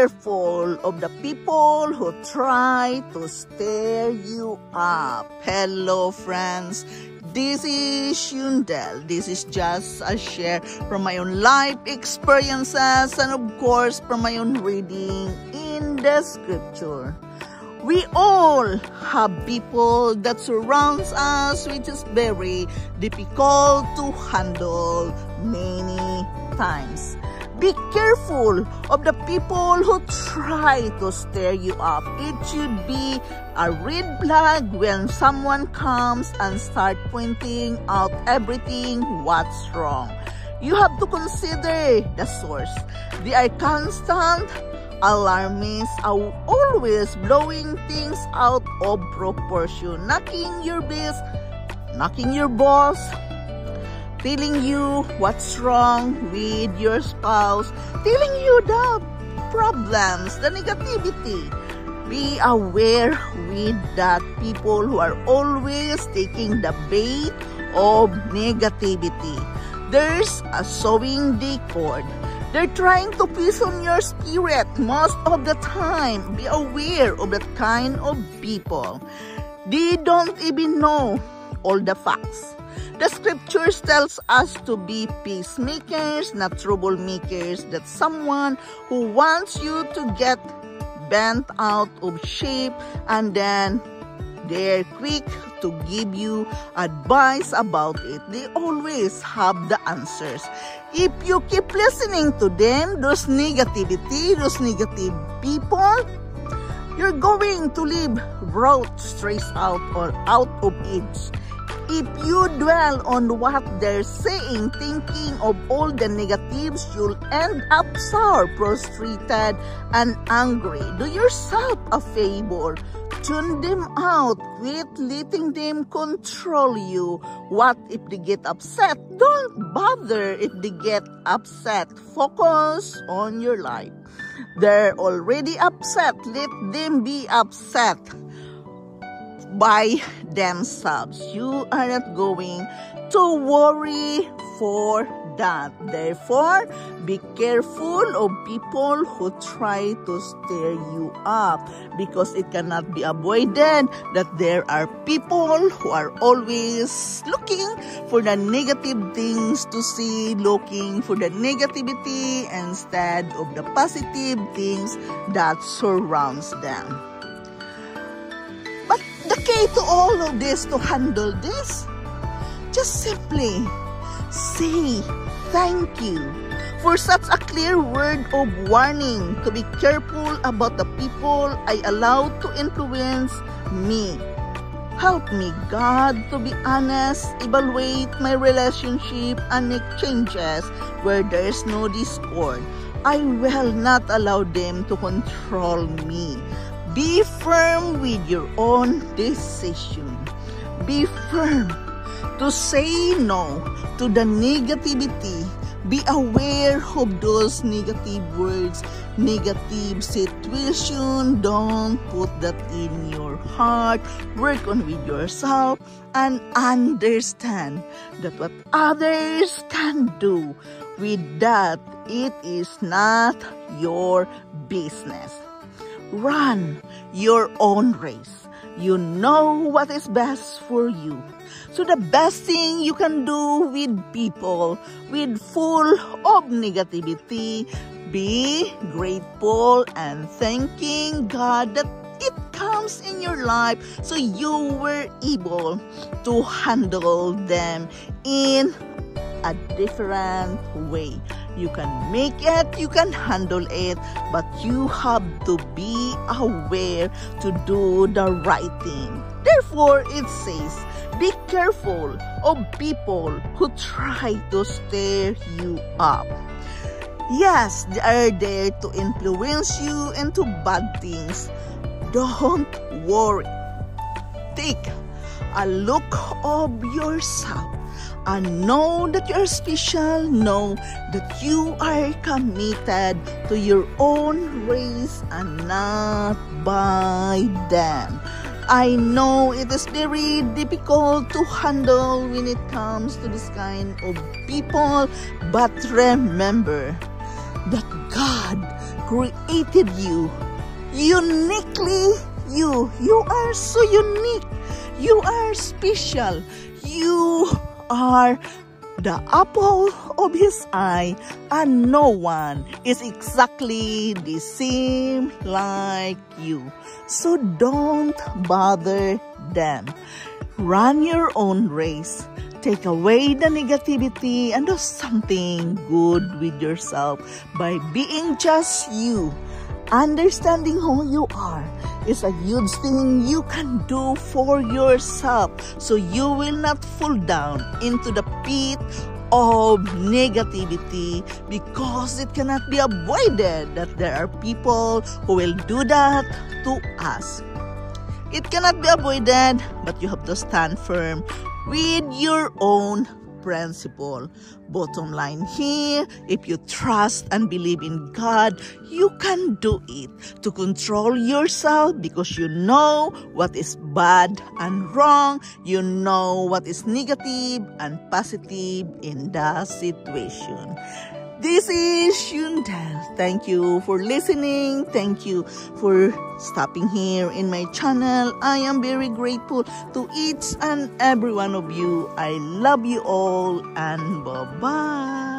careful of the people who try to stir you up. Hello, friends. This is Yundel. This is just a share from my own life experiences and of course from my own reading in the scripture. We all have people that surrounds us which is very difficult to handle many times. Be careful of the people who try to stir you up. It should be a red flag when someone comes and start pointing out everything what's wrong. You have to consider the source. They are constant alarmists, are always blowing things out of proportion, knocking your boss, telling you what's wrong with your spouse, telling you the problems, the negativity. Be aware with that people who are always taking the bait of negativity. There's a sowing discord. They're trying to poison your spirit most of the time. Be aware of that kind of people. They don't even know all the facts. The scriptures tells us to be peacemakers, not troublemakers. That's someone who wants you to get bent out of shape and then they're quick to give you advice about it. They always have the answers. If you keep listening to them, those negativity, those negative people, you're going to live broke, stressed out, or out of it. If you dwell on what they're saying, thinking of all the negatives, you'll end up sour, frustrated, and angry. Do yourself a favor. Tune them out. Quit letting them control you. What if they get upset? Don't bother if they get upset. Focus on your life. They're already upset. Let them be upset by themselves. You are not going to worry for that. Therefore, be careful of people who try to stir you up, because it cannot be avoided that there are people who are always looking for the negative things to see, looking for the negativity instead of the positive things that surrounds them. But the key to all of this, to handle this, just simply say thank you for such a clear word of warning to be careful about the people I allow to influence me. Help me, God, to be honest, evaluate my relationship and make changes where there is no discord. I will not allow them to control me. Be firm with your own decision. Be firm to say no to the negativity. Be aware of those negative words, negative situation. Don't put that in your heart. Work on with yourself and understand that what others can do with that, it is not your business. Run your own race. You know what is best for you. So the best thing you can do with people with full of negativity, be grateful and thanking God that it comes in your life so you were able to handle them in a different way. You can make it, you can handle it, but you have to be aware to do the right thing. Therefore, it says, be careful of people who try to stir you up. Yes, they are there to influence you into bad things. Don't worry. Take a look of yourself and know that you are special. Know that you are committed to your own race and not by them. I know it is very difficult to handle when it comes to this kind of people, but remember, that God created you uniquely. You are so unique. You are special. You are the apple of his eye, and no one is exactly the same like you. So don't bother them. Run your own race. Take away the negativity and do something good with yourself by being just you. Understanding who you are is a huge thing you can do for yourself, so you will not fall down into the pit of negativity, because it cannot be avoided that there are people who will do that to us. It cannot be avoided, but you have to stand firm with your own principle. Bottom line here, if you trust and believe in God, you can do it to control yourself, because you know what is bad and wrong. You know what is negative and positive in the situation. This is Yundel. Thank you for listening. Thank you for stopping here in my channel. I am very grateful to each and every one of you. I love you all, and bye-bye.